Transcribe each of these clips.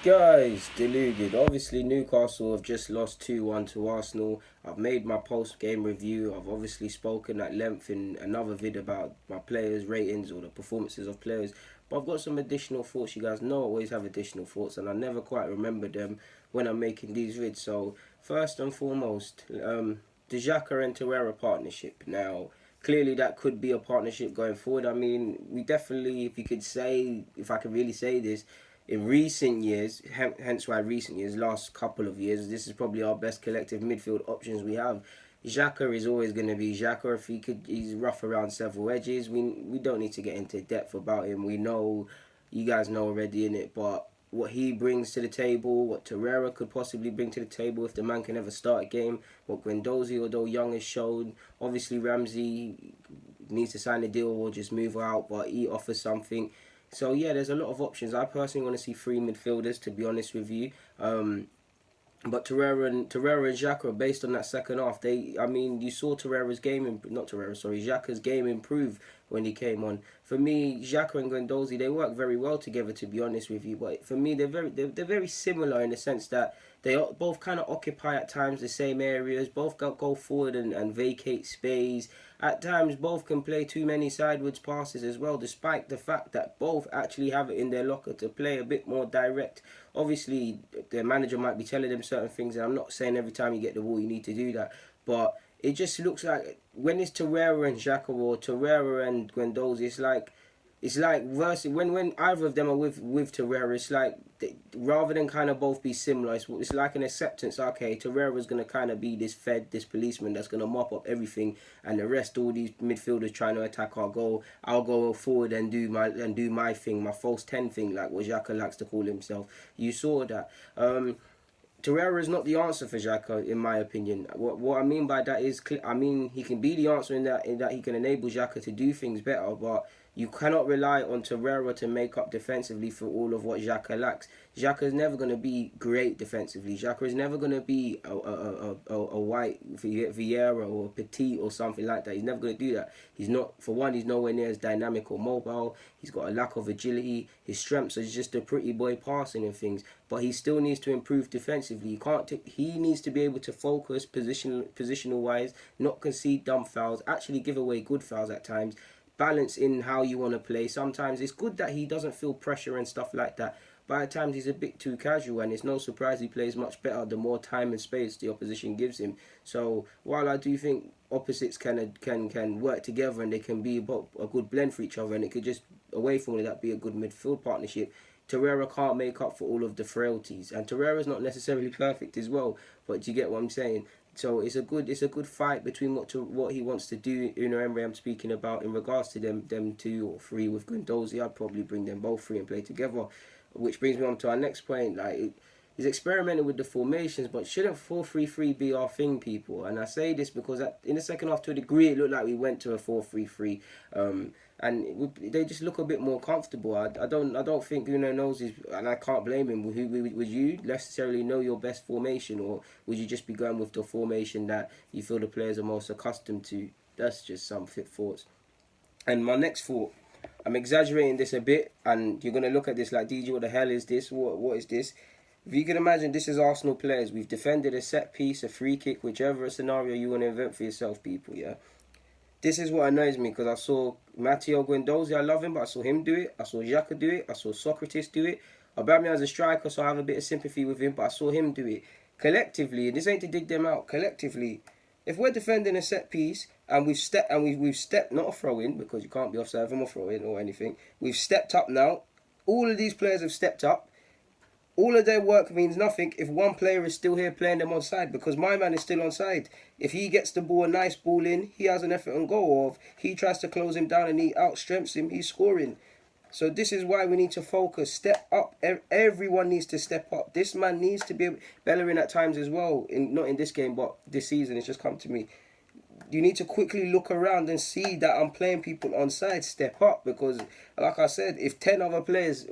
Guys, deluded. Obviously, Newcastle have just lost 2-1 to Arsenal. I've made my post-game review. I've obviously spoken at length in another vid about my players' ratings or the performances of players. But I've got some additional thoughts. You guys know I always have additional thoughts, and I never quite remember them when I'm making these vids. So, first and foremost, the Xhaka and Torreira partnership. Now, clearly that could be a partnership going forward. I mean, we definitely, if you could say, if I could really say this, in recent years, hence why recent years, last couple of years, this is probably our best collective midfield options we have. Xhaka is always going to be Xhaka. If he's rough around several edges. We don't need to get into depth about him. We know, you guys know already in it, but what he brings to the table, what Torreira could possibly bring to the table if the man can ever start a game, what Guendouzi, although young, has shown. Obviously, Ramsey needs to sign a deal or just move out, but he offers something. So yeah, there's a lot of options. I personally want to see three midfielders, to be honest with you. But Torreira and Xhaka, based on that second half, you saw Torreira's game, not Torreira, sorry, Xhaka's game improve when he came on. For me, Xhaka and Guendouzi, they work very well together, to be honest with you. But for me, they're very similar in the sense that they both kind of occupy at times the same areas. Both go forward and vacate space. At times, both can play too many sideways passes as well, despite the fact that both actually have it in their locker to play a bit more direct. Obviously, their manager might be telling them certain things, and I'm not saying every time you get the ball you need to do that, but it just looks like when it's Torreira and Xhaka or Torreira and Guendouzi, it's like versus when either of them are with Torreira, it's like rather than kind of both be similar, it's like an acceptance. Okay, Torreira's gonna kind of be this policeman that's gonna mop up everything, and the rest, all these midfielders trying to attack our goal, I'll go forward and do my thing, my false 10 thing, like what Xhaka likes to call himself. You saw that. Torreira is not the answer for Xhaka, in my opinion. What I mean by that is, he can be the answer in that he can enable Xhaka to do things better, but you cannot rely on Torreira to make up defensively for all of what Xhaka lacks. Xhaka is never going to be great defensively. Xhaka is never going to be a white Vieira or Petit or something like that. He's never going to do that. He's not, for one, he's nowhere near as dynamic or mobile. He's got a lack of agility. His strengths is just a pretty boy passing and things. But he still needs to improve defensively. He needs to be able to focus positional wise, not concede dumb fouls, actually give away good fouls at times. Balance in how you want to play. Sometimes it's good that he doesn't feel pressure and stuff like that. But at times he's a bit too casual, and it's no surprise he plays much better the more time and space the opposition gives him. So while I do think opposites can work together and they can be a good blend for each other, and it could just, away from that, be a good midfield partnership, Torreira can't make up for all of the frailties, and Torreira's not necessarily perfect as well. But you get what I'm saying. So it's a good fight between what he wants to do. Emery, I'm speaking about in regards to them two or three with Guendouzi. I'd probably bring them both three and play together, which brings me on to our next point. He's experimenting with the formations, but shouldn't 4-3-3 be our thing, people? And I say this because in the second half, to a degree, it looked like we went to a 4-3-3. And they just look a bit more comfortable. I don't think knows his, and I can't blame him. Would you necessarily know your best formation, or would you just be going with the formation that you feel the players are most accustomed to? That's just some fit thoughts. And my next thought, I'm exaggerating this a bit, and you're gonna look at this like, DJ, what the hell is this? What is this? If you can imagine, this is Arsenal players. We've defended a set piece, a free kick, whichever scenario you want to invent for yourself, people. Yeah. This is what annoys me, because I saw Matteo Guendouzi, I love him, but I saw him do it. I saw Xhaka do it. I saw Socrates do it. Aubameyang as a striker, so I have a bit of sympathy with him, but I saw him do it. Collectively, and this ain't to dig them out, collectively, if we're defending a set piece and we've stepped, not a throw in, because you can't be offside from a throw in or anything, we've stepped up now. All of these players have stepped up. All of their work means nothing if one player is still here playing them on side, because my man is still on side. If he gets the ball, a nice ball in, he has an effort on goal, or if he tries to close him down and he outstrengths him, he's scoring. So this is why we need to focus, step up. Everyone needs to step up. This man needs to be Bellerin at times as well. Not in this game, but this season. It's just come to me. You need to quickly look around and see that I'm playing people on side step up, because like I said, if 9 other players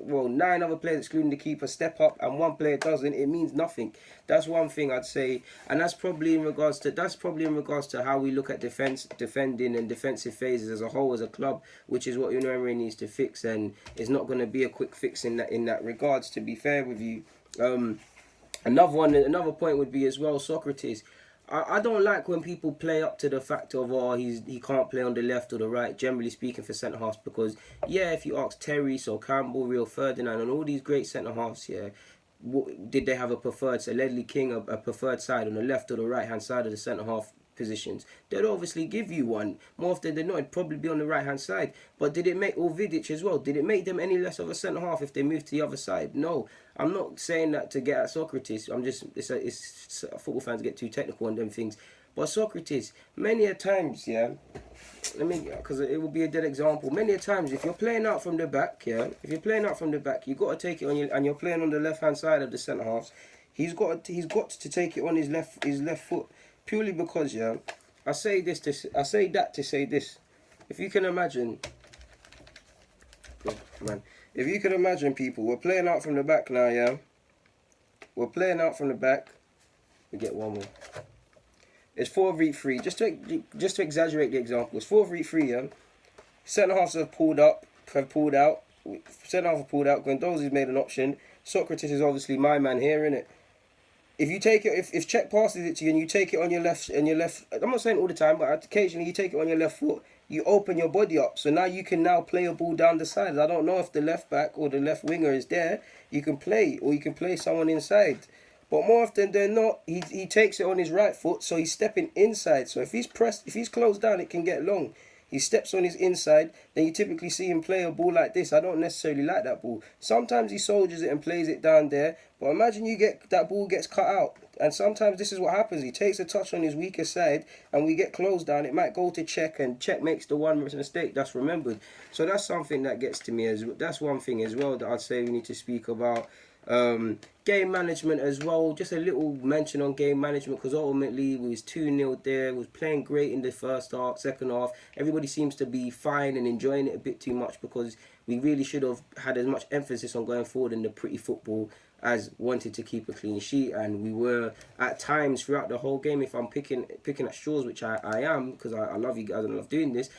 excluding the keeper step up and one player doesn't, it means nothing. That's one thing I'd say, and that's probably in regards to how we look at defending and defensive phases as a whole as a club, which is what Emery needs to fix, and it's not going to be a quick fix in that regards, to be fair with you. Another point would be as well, Socrates. I don't like when people play up to the fact of, oh, he can't play on the left or the right, generally speaking, for centre halves, because yeah, if you ask Terry, so Campbell, Rio Ferdinand, and all these great centre halves, yeah, did they have a preferred, so Ledley King, a preferred side on the left or the right hand side of the centre half positions? They'd obviously give you one. More often than not, it'd probably be on the right hand side. But did it make, or Vidic as well, did it make them any less of a centre half if they moved to the other side? No. I'm not saying that to get at Socrates. I'm just, it's football fans get too technical on them things. But Socrates, many a times, yeah, because it will be a dead example. Many a times, if you're playing out from the back, yeah, if you're playing out from the back, you got to take it on your, and you're playing on the left hand side of the centre halves. He's got to take it on his left foot, purely because, yeah, I say that to say this. If you can imagine, man, if you can imagine, people, we're playing out from the back now, yeah. We're playing out from the back. We get one more. It's 4-3-3. Just to exaggerate the example, it's 4-3-3. Yeah. Centre halves have pulled out. Centre half have pulled out. Guendouzi's made an option. Socrates is obviously my man here, innit? If you take it, if Czech passes it to you and you take it on your left, I'm not saying all the time, but occasionally you take it on your left foot, you open your body up. So now you can now play a ball down the sides. I don't know if the left back or the left winger is there. You can play, or you can play someone inside. But more often than not, he takes it on his right foot, so he's stepping inside. So if he's closed down, it can get long. He steps on his inside, then you typically see him play a ball like this. I don't necessarily like that ball. Sometimes he soldiers it and plays it down there, but imagine that ball gets cut out. And sometimes this is what happens. He takes a touch on his weaker side, and we get closed down. It might go to Czech, and Czech makes the one mistake that's remembered. So that's something that gets to me. That's one thing as well that I'd say we need to speak about. Game management as well. Just a little mention on game management, because ultimately we was 2-0 there. We was playing great in the first half, second half. Everybody seems to be fine and enjoying it a bit too much, because we really should have had as much emphasis on going forward in the pretty football as wanted to keep a clean sheet. And we were at times throughout the whole game, if I'm picking at straws, which I am, because I love you guys and I love doing this,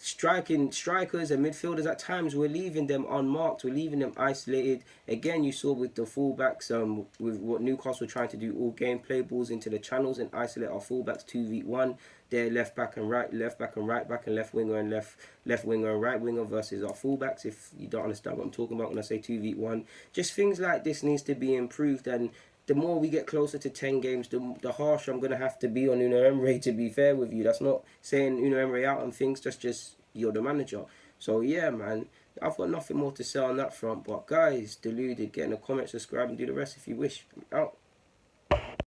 strikers and midfielders at times, we're leaving them unmarked, we're leaving them isolated. Again, you saw with the fullbacks, with what Newcastle were trying to do all game, play balls into the channels and isolate our fullbacks 2v1. Their left back and right back, and left winger and left winger and right winger versus our fullbacks. If you don't understand what I'm talking about when I say 2v1, just things like this needs to be improved. And the more we get closer to 10 games, the harsher I'm going to have to be on Unai Emery, to be fair with you. That's not saying Unai Emery out on things, that's just you're the manager. So yeah, man, I've got nothing more to say on that front. But guys, deluded, get in the comments, subscribe and do the rest if you wish. I'm out.